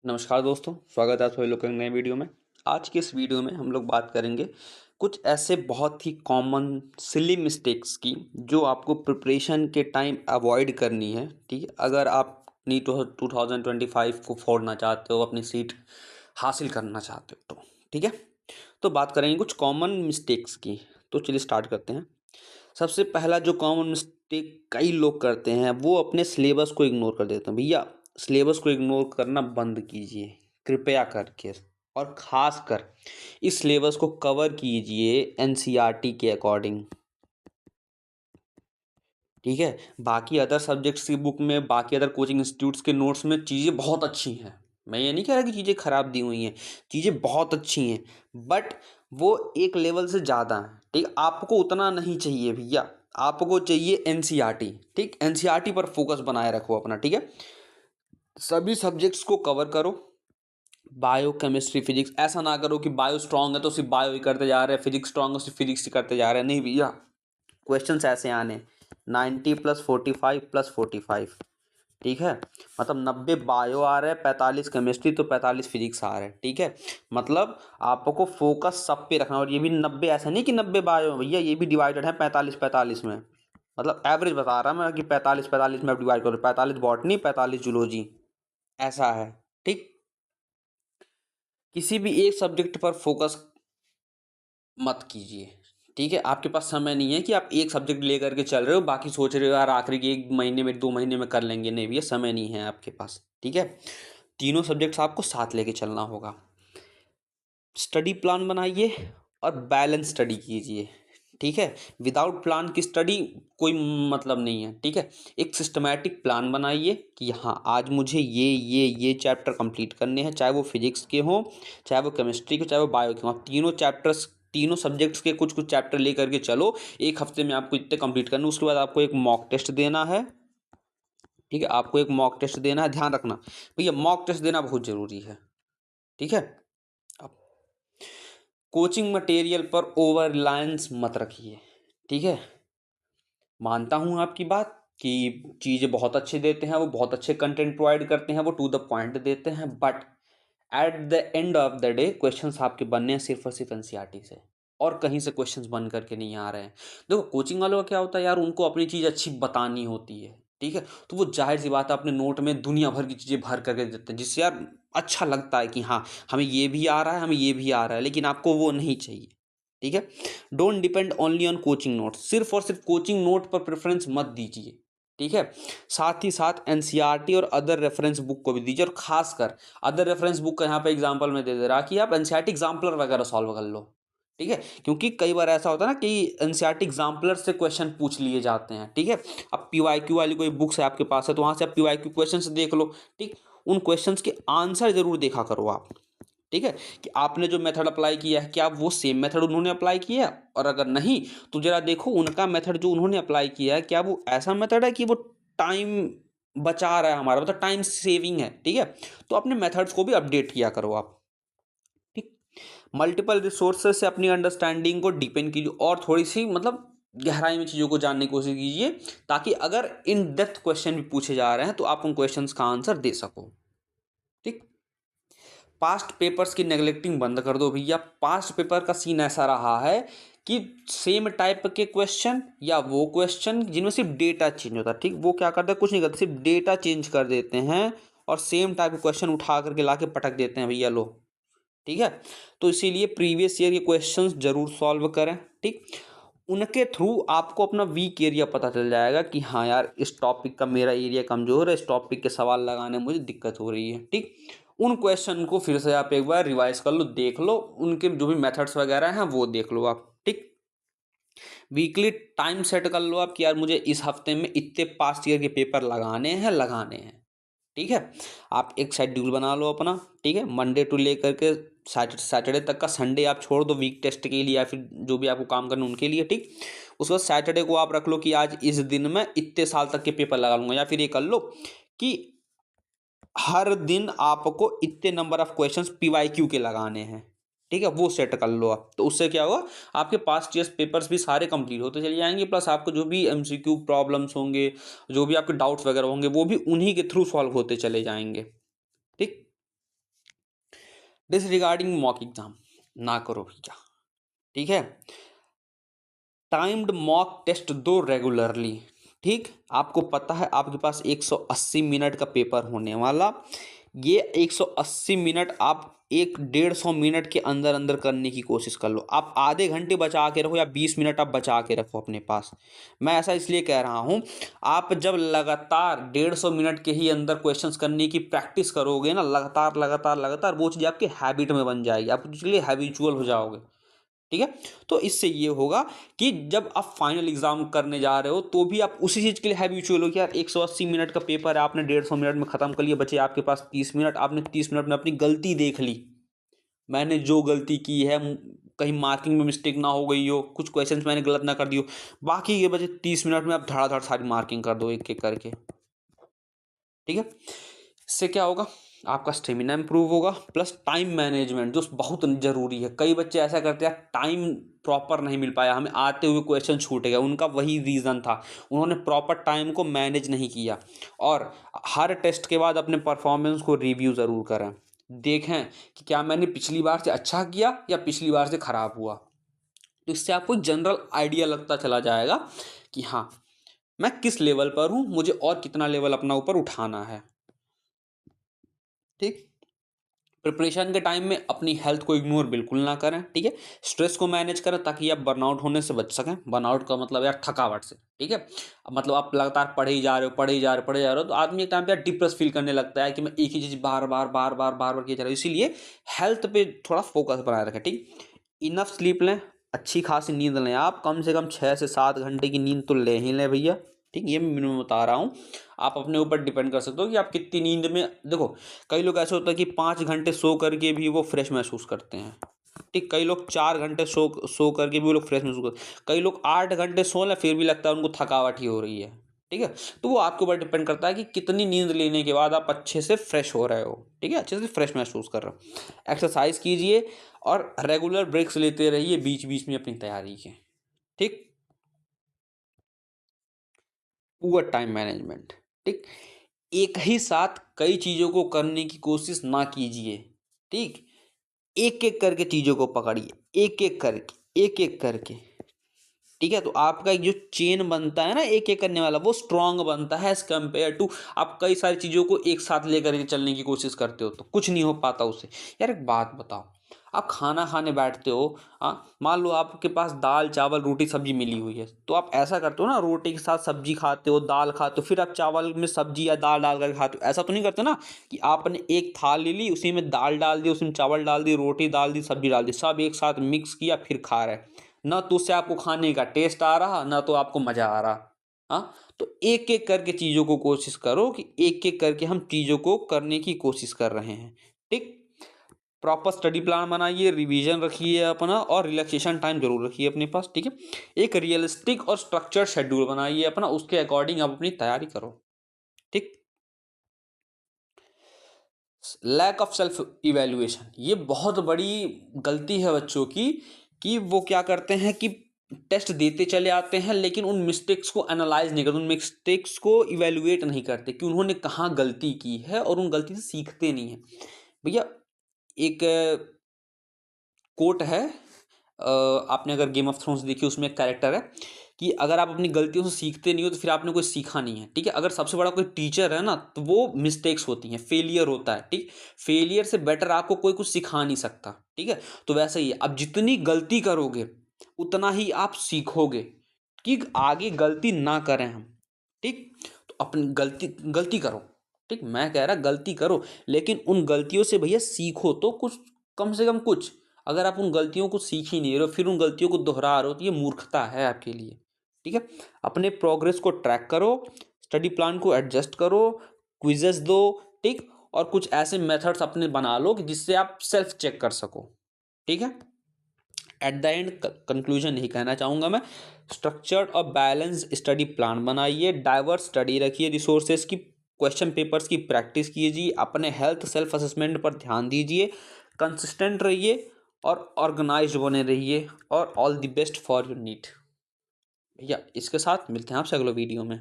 नमस्कार दोस्तों, स्वागत है आप सभी लोग के नए वीडियो में। आज की इस वीडियो में हम लोग बात करेंगे कुछ ऐसे बहुत ही कॉमन सिली मिस्टेक्स की जो आपको प्रिपरेशन के टाइम अवॉइड करनी है। ठीक है, अगर आप नी 2025 को फोड़ना चाहते हो, अपनी सीट हासिल करना चाहते हो तो ठीक है। तो बात करेंगे कुछ कॉमन मिस्टेक्स की। तो चलिए स्टार्ट करते हैं। सबसे पहला जो कॉमन मिस्टेक कई लोग करते हैं वो अपने सिलेबस को इग्नोर कर देते हैं। भैया, सिलेबस को इग्नोर करना बंद कीजिए कृपया करके, और ख़ासकर इस सिलेबस को कवर कीजिए एनसीईआरटी के अकॉर्डिंग। ठीक है, बाकी अदर सब्जेक्ट्स की बुक में, बाकी अदर कोचिंग इंस्टीट्यूट्स के नोट्स में चीज़ें बहुत अच्छी हैं। मैं ये नहीं कह रहा कि चीज़ें ख़राब दी हुई हैं, चीज़ें बहुत अच्छी हैं, बट वो एक लेवल से ज़्यादा हैं। ठीक, आपको उतना नहीं चाहिए भैया, आपको चाहिए एनसीईआरटी। ठीक, एनसीईआरटी पर फोकस बनाए रखो अपना। ठीक है, सभी सब्जेक्ट्स को कवर करो। बायो, केमिस्ट्री, फिजिक्स, ऐसा ना करो कि बायो स्ट्रांग है तो सिर्फ बायो ही करते जा रहे हैं, फिजिक्स स्ट्रांग है सिर्फ फिजिक्स ही करते जा रहे हैं। नहीं भैया, क्वेश्चंस ऐसे आने 90 + 45 + 45। ठीक है, मतलब 90 बायो आ रहा है, 45 केमिस्ट्री, तो 45 फिजिक्स आ रहा है। ठीक है, मतलब आपको फोकस सब पे रखना। और ये भी 90 ऐसा नहीं कि 90 बायो है भैया, ये भी डिवाइडेड है 45-45 में। मतलब एवरेज बता रहा मैं कि 45-45 में आप डिवाइड करो, 45 बॉटनी, 45 जूलॉजी, ऐसा है। ठीक, किसी भी एक सब्जेक्ट पर फोकस मत कीजिए। ठीक है, आपके पास समय नहीं है कि आप एक सब्जेक्ट लेकर के चल रहे हो, बाकी सोच रहे हो यार आखिरी के 1 महीने में, 2 महीने में कर लेंगे। नहीं भैया, समय नहीं है आपके पास। ठीक है, तीनों सब्जेक्ट्स आपको साथ लेके चलना होगा। स्टडी प्लान बनाइए और बैलेंस स्टडी कीजिए। ठीक है, विदाउट प्लान की स्टडी कोई मतलब नहीं है। ठीक है, एक सिस्टमैटिक प्लान बनाइए कि हाँ, आज मुझे ये चैप्टर कंप्लीट करने हैं, चाहे वो फिजिक्स के हों, चाहे वो केमिस्ट्री के, चाहे वो बायो के हों। तीनों चैप्टर्स, तीनों सब्जेक्ट्स के कुछ कुछ चैप्टर लेकर के चलो। एक हफ्ते में आपको इतने कंप्लीट करने, उसके बाद आपको एक मॉक टेस्ट देना है। ठीक है, आपको एक मॉक टेस्ट देना है, ध्यान रखना भैया, मॉक टेस्ट देना बहुत ज़रूरी है। ठीक है, अब कोचिंग मटेरियल पर ओवर रिलायंस मत रखिए। ठीक है, मानता हूँ आपकी बात कि चीज़ें बहुत अच्छे देते हैं, वो बहुत अच्छे कंटेंट प्रोवाइड करते हैं, वो टू द पॉइंट देते हैं, but at the end of the day questions आपके बनने हैं सिर्फ और सिर्फ एनसीईआरटी से, और कहीं से क्वेश्चंस बन करके नहीं आ रहे हैं। देखो, कोचिंग वालों का क्या होता है यार, उनको अपनी चीज़ अच्छी बतानी होती है। ठीक है, तो वो जाहिर सी बात है अपने नोट में दुनिया भर की चीज़ें भर करके देते हैं, जिससे यार अच्छा लगता है कि हाँ, हमें ये भी आ रहा है, हमें ये भी आ रहा है, लेकिन आपको वो नहीं चाहिए। ठीक है, don't depend only on coaching notes. सिर्फ और सिर्फ कोचिंग नोट पर प्रेफरेंस मत दीजिए। ठीक है, साथ ही साथ एनसीईआरटी और अदर रेफरेंस बुक को भी दीजिए, और खासकर अदर रेफरेंस बुक का यहाँ पे एग्जांपल में दे रहा कि आप एनसीईआरटी एग्जाम्पलर वगैरह सॉल्व कर लो। ठीक है, क्योंकि कई बार ऐसा होता है ना कि एनसीईआरटी एग्जाम्पलर से क्वेश्चन पूछ लिए जाते हैं। ठीक है, अब पीवाईक्यू वाली कोई बुक्स है आपके पास है, तो वहाँ से आप पीवाईक्यू क्वेश्चन देख लो। ठीक, उन क्वेश्चंस के आंसर जरूर देखा करो आप। ठीक है, कि आपने जो मेथड अप्लाई किया है, क्या वो सेम मेथड उन्होंने अप्लाई किया है, और अगर नहीं तो जरा देखो उनका मेथड जो उन्होंने अप्लाई किया है, क्या वो ऐसा मेथड है कि वो टाइम बचा रहा है हमारा, मतलब टाइम सेविंग है। ठीक है, तो अपने मेथड्स को भी अपडेट किया करो आप। ठीक, मल्टीपल रिसोर्सेज से अपनी अंडरस्टैंडिंग को डीपेन कीजिए, और थोड़ी सी मतलब गहराई में चीज़ों को जानने की कोशिश कीजिए, ताकि अगर इन डेप्थ क्वेश्चन भी पूछे जा रहे हैं तो आप उन क्वेश्चंस का आंसर दे सको। ठीक, पास्ट पेपर्स की नेगलेक्टिंग बंद कर दो भैया। पास्ट पेपर का सीन ऐसा रहा है कि सेम टाइप के क्वेश्चन, या वो क्वेश्चन जिनमें सिर्फ डेटा चेंज होता है, ठीक, वो क्या करते हैं, कुछ नहीं करते, सिर्फ डेटा चेंज कर देते हैं, और सेम टाइप के क्वेश्चन उठा करके ला के पटक देते हैं भैया लो। ठीक है, तो इसीलिए प्रीवियस ईयर के क्वेश्चंस जरूर सॉल्व करें। ठीक, उनके थ्रू आपको अपना वीक एरिया पता चल जाएगा कि हाँ यार, इस टॉपिक का मेरा एरिया कमज़ोर है, इस टॉपिक के सवाल लगाने में मुझे दिक्कत हो रही है। ठीक, उन क्वेश्चन को फिर से आप एक बार रिवाइज कर लो, देख लो, उनके जो भी मेथड्स वगैरह हैं वो देख लो आप। ठीक, वीकली टाइम सेट कर लो आप कि यार मुझे इस हफ्ते में इतने पास्ट ईयर के पेपर लगाने हैं। ठीक है, आप एक शेड्यूल बना लो अपना। ठीक है, मंडे टू लेकर के सैटरडे तक का, संडे आप छोड़ दो वीक टेस्ट के लिए या फिर जो भी आपको काम करना उनके लिए। ठीक, उसके बाद सैटरडे को आप रख लो कि आज इस दिन में इतने साल तक के पेपर लगा लूंगा, या फिर ये कर लो कि हर दिन आपको इतने नंबर ऑफ क्वेश्चंस पीवाईक्यू के लगाने हैं। ठीक है, वो सेट कर लो आप, तो उससे क्या होगा, आपके पास्ट ईयर्स पेपर्स भी सारे कंप्लीट होते चले जाएंगे, प्लस आपको जो भी एमसीक्यू प्रॉब्लम्स होंगे, जो भी आपके डाउट्स वगैरह होंगे, वो भी उन्हीं के थ्रू सॉल्व होते चले जाएंगे। ठीक, डिसरिगार्डिंग मॉक एग्जाम ना करो भैया, ठीक है। टाइम्ड मॉक टेस्ट दो रेगुलरली, ठीक। आपको पता है आपके पास 180 मिनट का पेपर होने वाला, ये 180 मिनट आप 150 मिनट के अंदर अंदर करने की कोशिश कर लो। आप आधे घंटे बचा के रखो या 20 मिनट आप बचा के रखो अपने पास। मैं ऐसा इसलिए कह रहा हूँ, आप जब लगातार 150 मिनट के ही अंदर क्वेश्चंस करने की प्रैक्टिस करोगे ना, लगातार लगातार लगातार, वो चीज़ आपकी हैबिट में बन जाएगी, आप उसके लिए हैबिचुअल हो जाओगे, ठीक है। तो इससे ये होगा कि जब आप फाइनल एग्जाम करने जा रहे हो तो भी आप उसी चीज़ के लिए हैबिचुअल हो कि यार 180 मिनट का पेपर है, आपने 150 मिनट में ख़त्म कर लिया, बचे आपके पास 30 मिनट, आपने 30 मिनट में अपनी गलती देख ली, मैंने जो गलती की है, कहीं मार्किंग में मिस्टेक ना हो गई हो, कुछ क्वेश्चंस मैंने गलत ना कर दी हो, बाकी के बचे 30 मिनट में आप धड़ाधड़ सारी मार्किंग कर दो एक एक करके, ठीक है। इससे क्या होगा, आपका स्टेमिना इंप्रूव होगा, प्लस टाइम मैनेजमेंट जो बहुत ज़रूरी है। कई बच्चे ऐसा करते हैं, टाइम प्रॉपर नहीं मिल पाया, हमें आते हुए क्वेश्चन छूट गया, उनका वही रीज़न था, उन्होंने प्रॉपर टाइम को मैनेज नहीं किया। और हर टेस्ट के बाद अपने परफॉर्मेंस को रिव्यू ज़रूर करें, देखें कि क्या मैंने पिछली बार से अच्छा किया या पिछली बार से ख़राब हुआ। तो इससे आपको जनरल आइडिया लगता चला जाएगा कि हाँ, मैं किस लेवल पर हूँ, मुझे और कितना लेवल अपना ऊपर उठाना है, ठीक। प्रिपरेशन के टाइम में अपनी हेल्थ को इग्नोर बिल्कुल ना करें, ठीक है। स्ट्रेस को मैनेज करें ताकि आप बर्नआउट होने से बच सकें। बर्नआउट का मतलब यार थकावट से, ठीक है। अब मतलब आप लगातार पढ़े ही जा रहे हो, पढ़े ही जा रहे हो, पढ़े जा रहे हो, तो आदमी एक टाइम पे डिप्रेस फील करने लगता है कि मैं एक ही चीज़ बार बार बार बार बार बार किया जा रहा हूँ। इसीलिए हेल्थ पे थोड़ा फोकस बनाए रखें, ठीक। इनफ स्लीप लें, अच्छी खासी नींद लें, आप कम से कम 6 से 7 घंटे की नींद तो ले ही लें भैया, ठीक। ये मैं मिनिमम बता रहा हूँ, आप अपने ऊपर डिपेंड कर सकते हो कि आप कितनी नींद में। देखो, कई लोग ऐसे होता है कि 5 घंटे सो करके भी वो फ्रेश महसूस करते हैं, ठीक। कई लोग 4 घंटे सो करके भी वो लोग फ्रेश महसूस करते हैं, कई लोग 8 घंटे सो लें फिर भी लगता है उनको थकावट ही हो रही है, ठीक है। तो वो आपके ऊपर डिपेंड करता है कि कितनी नींद लेने के बाद आप अच्छे से फ्रेश हो रहे हो, ठीक है, अच्छे से फ्रेश महसूस कर रहे हो। एक्सरसाइज कीजिए और रेगुलर ब्रेक्स लेते रहिए बीच बीच में अपनी तैयारी के, ठीक। पुअर टाइम मैनेजमेंट, ठीक। एक ही साथ कई चीज़ों को करने की कोशिश ना कीजिए, ठीक। एक एक करके चीज़ों को पकड़िए, एक एक करके, एक एक करके, ठीक है। तो आपका एक जो चेन बनता है ना एक एक करने वाला, वो स्ट्रांग बनता है एज कम्पेयर टू आप कई सारी चीज़ों को एक साथ लेकर के चलने की कोशिश करते हो तो कुछ नहीं हो पाता उससे। यार एक बात बताओ, आप खाना खाने बैठते हो, मान लो आपके पास दाल चावल रोटी सब्जी मिली हुई है, तो आप ऐसा करते हो ना, रोटी के साथ सब्जी खाते हो, दाल खाते हो, फिर आप चावल में सब्जी या दाल डाल कर खाते हो। ऐसा तो नहीं करते ना कि आपने एक थाल ले ली, उसी में दाल डाल दी, उसमें चावल डाल दी, रोटी डाल दी, सब्जी डाल दी, सब एक साथ मिक्स किया फिर खा रहे। ना तो उससे आपको खाने का टेस्ट आ रहा, ना तो आपको मजा आ रहा। हाँ, तो एक एक करके चीजों को कोशिश करो कि एक एक करके हम चीजों को करने की कोशिश कर रहे हैं, ठीक। प्रॉपर स्टडी प्लान बनाइए, रिवीजन रखिए अपना, और रिलैक्सेशन टाइम जरूर रखिए अपने पास, ठीक है। एक रियलिस्टिक और स्ट्रक्चर्ड शेड्यूल बनाइए अपना, उसके अकॉर्डिंग आप अपनी तैयारी करो, ठीक। लैक ऑफ सेल्फ इवैल्यूएशन, ये बहुत बड़ी गलती है बच्चों की, कि वो क्या करते हैं कि टेस्ट देते चले आते हैं लेकिन उन मिस्टेक्स को एनालाइज नहीं करते, उन मिस्टेक्स को इवैल्यूएट नहीं करते कि उन्होंने कहाँ गलती की है, और उन गलती से सीखते नहीं हैं भैया। एक कोट है, आपने अगर गेम ऑफ थ्रोन्स देखी, उसमें एक कैरेक्टर है कि अगर आप अपनी गलतियों से सीखते नहीं हो तो फिर आपने कोई सीखा नहीं है, ठीक है। अगर सबसे बड़ा कोई टीचर है ना तो वो मिस्टेक्स होती हैं, फेलियर होता है, ठीक। फेलियर से बेटर आपको कोई कुछ सिखा नहीं सकता, ठीक है। तो वैसे ही अब जितनी गलती करोगे उतना ही आप सीखोगे कि आगे गलती ना करें हम, ठीक। तो अपनी गलती गलती करो, ठीक। मैं कह रहा गलती करो, लेकिन उन गलतियों से भैया सीखो तो कुछ, कम से कम कुछ। अगर आप उन गलतियों को सीख ही नहीं रहे हो फिर उन गलतियों को दोहरा रहे हो तो ये मूर्खता है आपके लिए, ठीक है। अपने प्रोग्रेस को ट्रैक करो, स्टडी प्लान को एडजस्ट करो, क्विजेस दो, ठीक। और कुछ ऐसे मेथड्स अपने बना लो कि जिससे आप सेल्फ चेक कर सको, ठीक है। एट द एंड कंक्लूजन यही कहना चाहूँगा मैं, स्ट्रक्चर्ड और बैलेंस स्टडी प्लान बनाइए, डाइवर्स स्टडी रखिए, रिसोर्सेज की, क्वेश्चन पेपर्स की प्रैक्टिस कीजिए, अपने हेल्थ सेल्फ असेसमेंट पर ध्यान दीजिए, कंसिस्टेंट रहिए और ऑर्गेनाइज्ड बने रहिए, और all the best for your need. भैया इसके साथ मिलते हैं आपसे अगले वीडियो में।